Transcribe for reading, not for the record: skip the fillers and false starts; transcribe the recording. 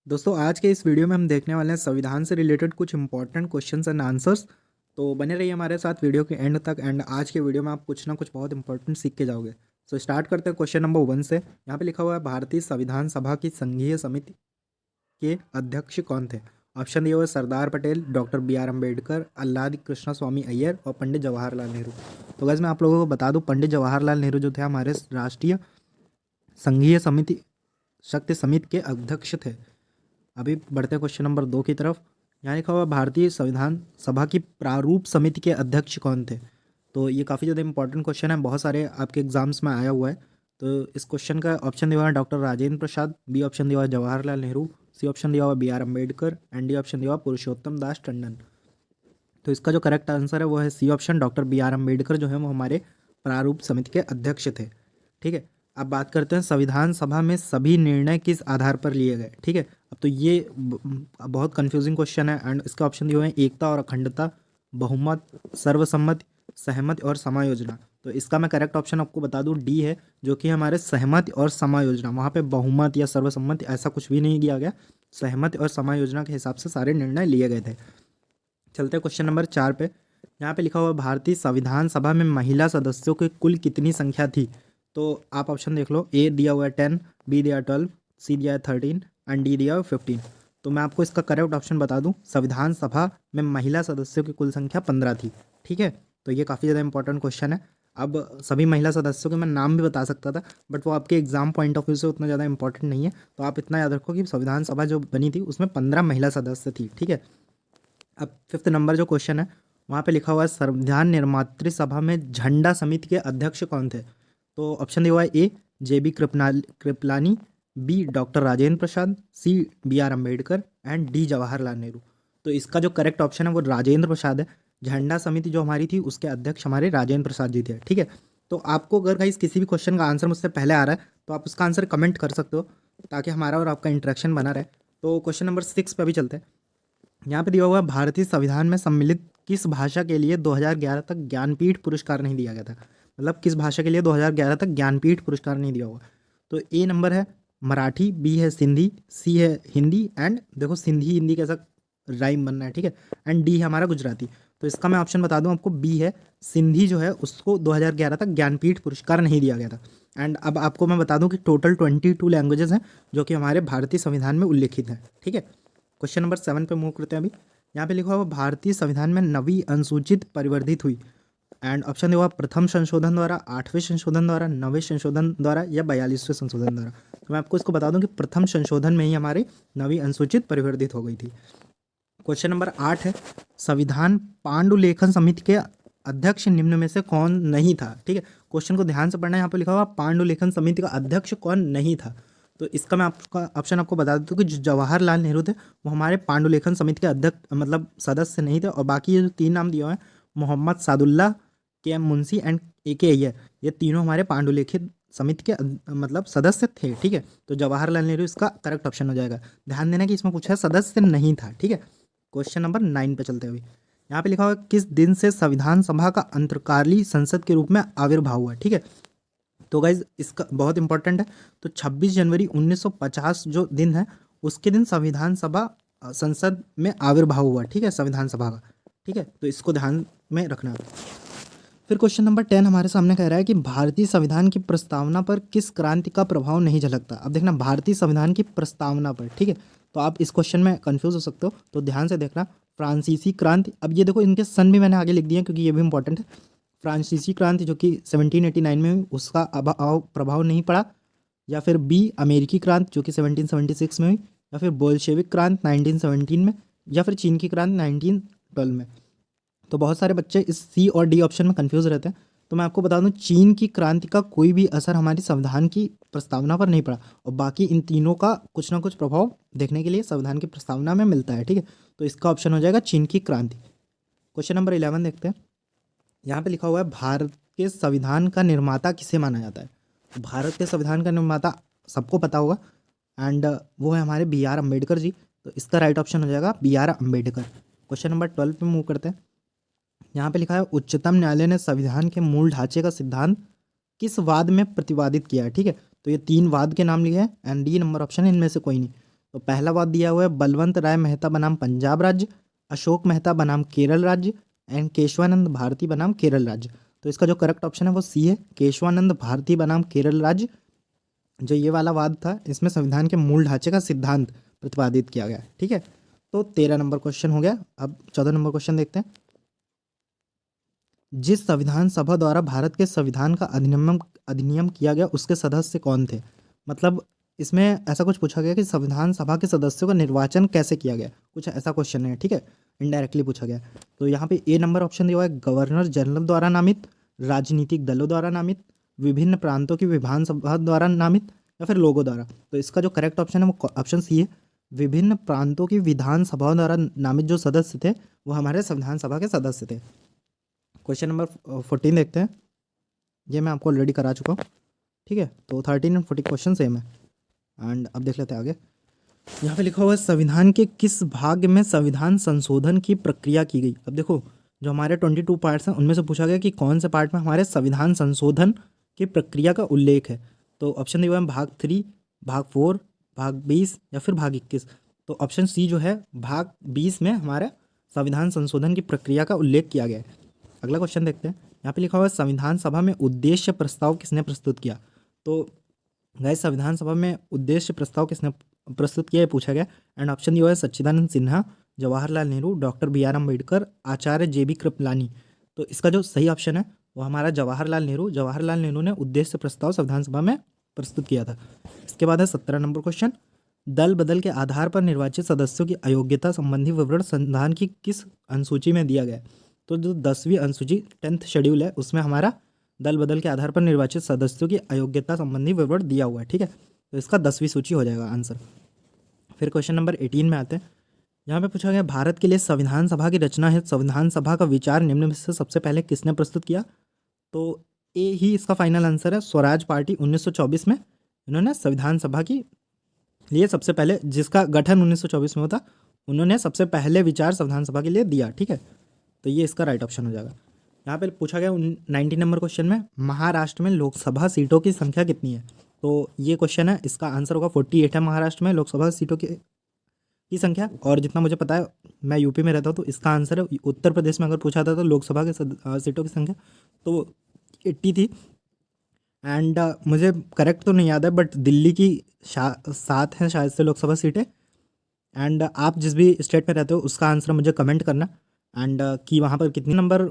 दोस्तों आज के इस वीडियो में हम देखने वाले हैं संविधान से रिलेटेड कुछ इंपॉर्टेंट क्वेश्चंस एंड आंसर्स। तो बने रहिए हमारे साथ वीडियो के एंड तक। एंड आज के वीडियो में आप कुछ ना कुछ बहुत इंपॉर्टेंट सीख के जाओगे। सो स्टार्ट करते हैं क्वेश्चन नंबर 1 से। यहाँ पे लिखा हुआ है भारतीय संविधान सभा की संघीय समिति के अध्यक्ष कौन थे। ऑप्शन दिए हुए Sardar Patel, doctor B R Ambedkar, Alladi Krishnaswami Iyer और पंडित जवाहरलाल नेहरू। तो गैस मैं आप लोगों को बता दूं, पंडित जवाहरलाल नेहरू जो थे हमारे राष्ट्रीय संघीय समिति शक्ति समिति के अध्यक्ष थे। अभी बढ़ते हैं क्वेश्चन नंबर 2 की तरफ। यहाँ लिखा हुआ भारतीय संविधान सभा की प्रारूप समिति के अध्यक्ष कौन थे। तो ये काफ़ी ज़्यादा इंपॉर्टेंट क्वेश्चन है, बहुत सारे आपके एग्जाम्स में आया हुआ है। तो इस क्वेश्चन का ऑप्शन दिया हुआ है डॉक्टर राजेंद्र प्रसाद, बी ऑप्शन दिया हुआ है जवाहरलाल नेहरू, सी ऑप्शन दिया हुआ है B R Ambedkar and D option दिया हुआ है पुरुषोत्तम दास टंडन। तो इसका जो करेक्ट आंसर है वो है C option, doctor B R Ambedkar जो है वो हमारे प्रारूप समिति के अध्यक्ष थे। ठीक है, अब बात करते हैं संविधान सभा में सभी निर्णय किस आधार पर लिए गए। ठीक है, अब तो ये बहुत कंफ्यूजिंग क्वेश्चन है। एंड इसके ऑप्शन दिए हुए हैं एकता और अखंडता, बहुमत, सर्वसम्मति, सहमति और समायोजना। तो इसका मैं करेक्ट ऑप्शन आपको बता दूं डी है, जो कि हमारे सहमति और समायोजना। वहाँ पे बहुमत या सर्वसम्मति ऐसा कुछ भी नहीं दिया गया, सहमति और समायोजना के हिसाब से सारे निर्णय लिए गए थे। चलते हैं क्वेश्चन नंबर 4 पे। यहाँ पे लिखा हुआ भारतीय संविधान सभा में महिला सदस्यों की कुल कितनी संख्या थी। तो आप ऑप्शन देख लो, ए दिया हुआ है 10, बी दिया है 12, सी दिया है 13 एंड डी दिया है 15। तो मैं आपको इसका करेक्ट ऑप्शन बता दूं, संविधान सभा में महिला सदस्यों की कुल संख्या 15 थी। ठीक है, तो ये काफ़ी ज़्यादा इंपॉर्टेंट क्वेश्चन है। अब सभी महिला सदस्यों के मैं नाम भी बता सकता था, बट वो आपके एग्जाम पॉइंट ऑफ व्यू से उतना ज़्यादा इंपॉर्टेंट नहीं है। तो आप इतना याद रखो कि संविधान सभा जो बनी थी उसमें 15 महिला सदस्य थी। ठीक है, अब 5th नंबर जो क्वेश्चन है वहाँ पे लिखा हुआ है संविधान निर्मात्री सभा में झंडा समिति के अध्यक्ष कौन थे। तो ऑप्शन दिया हुआ है A J B Kripalani, B doctor Rajendra Prasad, C B R Ambedkar and D Jawaharlal Nehru. तो इसका जो करेक्ट ऑप्शन है वो राजेंद्र प्रसाद है। झंडा समिति जो हमारी थी उसके अध्यक्ष हमारे राजेंद्र प्रसाद जी थे। ठीक है, तो आपको अगर गाइस किसी भी क्वेश्चन का आंसर मुझसे पहले आ रहा है तो आप उसका आंसर कमेंट कर सकते हो, ताकि हमारा और आपका इंटरेक्शन बना रहे। तो क्वेश्चन नंबर 6 पे भी चलते हैं। यहाँ पे दिया हुआ है भारतीय संविधान में सम्मिलित किस भाषा के लिए 2011 तक ज्ञानपीठ पुरस्कार नहीं दिया गया था। मतलब किस भाषा के लिए 2011 तक ज्ञानपीठ पुरस्कार नहीं दिया हुआ। तो ए नंबर है मराठी, बी है सिंधी, सी है हिंदी एंड देखो सिंधी हिंदी कैसा राइम बनना है। ठीक है, एंड डी है हमारा गुजराती। तो इसका मैं ऑप्शन बता दूं आपको, बी है सिंधी जो है उसको 2011 तक ज्ञानपीठ पुरस्कार नहीं दिया गया था। एंड अब आपको मैं बता दूं कि टोटल 22 लैंग्वेजेस हैं जो कि हमारे भारतीय संविधान में उल्लिखित हैं। ठीक है, क्वेश्चन नंबर 7 पे मूव करते हैं अभी। यहाँ पे लिखा हुआ भारतीय संविधान में नवी अनुसूचित परिवर्धित हुई। एंड ऑप्शन दिया हुआ प्रथम संशोधन द्वारा, 8वें संशोधन द्वारा, 9वें संशोधन द्वारा या 42वें संशोधन द्वारा। तो मैं आपको इसको बता दूं कि प्रथम संशोधन में ही हमारी नवी अनुसूचित परिवर्धित हो गई थी। क्वेश्चन नंबर 8 है संविधान पांडुलेखन समिति के अध्यक्ष निम्न में से कौन नहीं था। ठीक है, क्वेश्चन को ध्यान से पढ़ना है। यहाँ पे लिखा हुआ पांडुलेखन समिति का अध्यक्ष कौन नहीं था। तो इसका मैं आपका ऑप्शन आपको बता देता हूँ कि जो जवाहरलाल नेहरू थे वो हमारे पांडुलेखन समिति के अध्यक्ष मतलब सदस्य नहीं थे। और बाकी ये जो 3 नाम दिए हुए हैं, मोहम्मद सादुल्ला, के एम मुंशी एंड ए के अय्यर, ये तीनों हमारे पांडुलेखन समिति के मतलब सदस्य थे। ठीक है, तो जवाहरलाल नेहरू इसका करेक्ट ऑप्शन हो जाएगा। ध्यान देना कि इसमें पूछा है सदस्य नहीं था। ठीक है, क्वेश्चन नंबर 9 पे चलते हुए। यहाँ पे लिखा हुआ है किस दिन से संविधान सभा का अंतरकालीन संसद के रूप में आविर्भाव हुआ। ठीक है, तो गाइज इसका बहुत इंपॉर्टेंट है। तो 26 जनवरी 1950 जो दिन है उसके दिन संविधान सभा संसद में आविर्भाव हुआ। ठीक है, संविधान सभा का। ठीक है, तो इसको ध्यान में रखना। फिर क्वेश्चन नंबर 10 हमारे सामने कह रहा है कि भारतीय संविधान की प्रस्तावना पर किस क्रांति का प्रभाव नहीं झलकता। अब देखना, भारतीय संविधान की प्रस्तावना पर। ठीक है, तो आप इस क्वेश्चन में कंफ्यूज हो सकते हो, तो ध्यान से देखना। फ्रांसीसी क्रांति, अब ये देखो इनके सन भी मैंने आगे लिख दिए क्योंकि ये भी इंपॉर्टेंट है। फ्रांसीसी क्रांति जो कि 1789 में हुई, उसका प्रभाव नहीं पड़ा। या फिर बी अमेरिकी क्रांति जो कि 1776 में हुई, या फिर बोल्शेविक क्रांति 1917 में, या फिर चीन की क्रांति 1912 में। तो बहुत सारे बच्चे इस सी और डी ऑप्शन में कंफ्यूज रहते हैं। तो मैं आपको बता दूं, चीन की क्रांति का कोई भी असर हमारी संविधान की प्रस्तावना पर नहीं पड़ा, और बाकी इन तीनों का कुछ ना कुछ प्रभाव देखने के लिए संविधान की प्रस्तावना में मिलता है। ठीक है, तो इसका ऑप्शन हो जाएगा चीन की क्रांति। क्वेश्चन नंबर 11 देखते हैं। यहाँ पे लिखा हुआ है भारत के संविधान का निर्माता किसे माना जाता है। तो भारत के संविधान का निर्माता सबको पता होगा, एंड वो है हमारे बी आर अम्बेडकर जी। तो इसका राइट ऑप्शन हो जाएगा B R Ambedkar. Question number 12 पे मूव करते हैं। यहाँ पे लिखा है उच्चतम न्यायालय ने संविधान के मूल ढांचे का सिद्धांत किस वाद में प्रतिपादित किया है। ठीक है, तो ये 3 वाद के नाम लिए हैं एंड डी नंबर ऑप्शन है इनमें से कोई नहीं। तो पहला वाद दिया हुआ है बलवंत राय मेहता बनाम पंजाब राज्य, अशोक मेहता बनाम केरल राज्य एंड केशवानंद भारती बनाम केरल राज्य। तो इसका जो करेक्ट ऑप्शन है वो सी है, केशवानंद भारती बनाम केरल राज्य। जो ये वाला वाद था इसमें संविधान के मूल ढांचे का सिद्धांत प्रतिपादित किया गया है। ठीक है, तो 13 नंबर क्वेश्चन हो गया। अब 14 नंबर क्वेश्चन देखते हैं। जिस संविधान सभा द्वारा भारत के संविधान का अधिनियम किया गया उसके सदस्य कौन थे? मतलब इसमें ऐसा कुछ पूछा गया कि संविधान सभा के सदस्यों का निर्वाचन कैसे किया गया, कुछ ऐसा क्वेश्चन है। ठीक है, इनडायरेक्टली पूछा गया। तो यहाँ पे ए नंबर ऑप्शन दिया हुआ है गवर्नर जनरल द्वारा नामित, राजनीतिक दलों द्वारा नामित, विभिन्न प्रांतों की विधानसभा द्वारा नामित या फिर लोगों द्वारा। तो इसका जो करेक्ट ऑप्शन है वो ऑप्शन सी है, विभिन्न प्रांतों की विधानसभाओं द्वारा नामित जो सदस्य थे वो हमारे संविधान सभा के सदस्य थे। क्वेश्चन नंबर 14 देखते हैं। ये मैं आपको ऑलरेडी करा चुका हूँ। ठीक है, तो 13 एंड 14 क्वेश्चन सेम है। एंड अब देख लेते हैं आगे। यहाँ पे लिखा हुआ है संविधान के किस भाग में संविधान संशोधन की प्रक्रिया की गई। अब देखो जो हमारे 22 पार्ट्स हैं उनमें से पूछा गया कि कौन से पार्ट में हमारे संविधान संशोधन की प्रक्रिया का उल्लेख है। तो ऑप्शन दिया हुआ है भाग 3, भाग 4, भाग 20 या फिर भाग 21। तो ऑप्शन सी जो है भाग 20 में हमारे संविधान संशोधन की प्रक्रिया का उल्लेख किया गया है। अगला क्वेश्चन देखते हैं। यहाँ पे लिखा हुआ है संविधान सभा में उद्देश्य प्रस्ताव किसने प्रस्तुत किया। तो गाइस संविधान सभा में उद्देश्य प्रस्ताव किसने प्रस्तुत किया है पूछा गया। एंड ऑप्शन दिया हुआ है Sachchidanand Sinha, Jawaharlal Nehru, doctor B R Ambedkar, Acharya J B Kripalani. तो इसका जो सही ऑप्शन है वो हमारा जवाहरलाल नेहरू ने उद्देश्य प्रस्ताव संविधान सभा में प्रस्तुत किया था। इसके बाद है 17 नंबर क्वेश्चन। दल बदल के आधार पर निर्वाचित सदस्यों की अयोग्यता संबंधी विवरण संविधान की किस अनुसूची में दिया गया है। तो जो 10वीं अनुसूची 10th शेड्यूल है उसमें हमारा दल बदल के आधार पर निर्वाचित सदस्यों की अयोग्यता संबंधी विवरण दिया हुआ है। ठीक है, तो इसका 10वीं सूची हो जाएगा आंसर। फिर क्वेश्चन नंबर 18 में आते हैं। यहाँ पे पूछा गया भारत के लिए संविधान सभा की रचना है, संविधान सभा का विचार निम्न में से सबसे पहले किसने प्रस्तुत किया। तो ए ही इसका फाइनल आंसर है। स्वराज पार्टी 1924 में इन्होंने संविधान सभा की लिए सबसे पहले, जिसका गठन 1924 में होता, उन्होंने सबसे पहले विचार संविधान सभा के लिए दिया। ठीक है, तो ये इसका राइट ऑप्शन हो जाएगा। यहाँ पे पूछा गया 19 नंबर क्वेश्चन में महाराष्ट्र में लोकसभा सीटों की संख्या कितनी है। तो ये क्वेश्चन है, इसका आंसर होगा 48 है महाराष्ट्र में लोकसभा सीटों की संख्या। और जितना मुझे पता है मैं यूपी में रहता हूँ तो इसका आंसर है उत्तर प्रदेश में अगर पूछा था तो लोकसभा के सीटों की संख्या तो 80 थी। एंड मुझे करेक्ट तो नहीं याद है बट दिल्ली की 7 हैं शायद से लोकसभा सीटें। एंड आप जिस भी स्टेट में रहते हो उसका आंसर मुझे कमेंट करना। एंड कि वहाँ पर कितने नंबर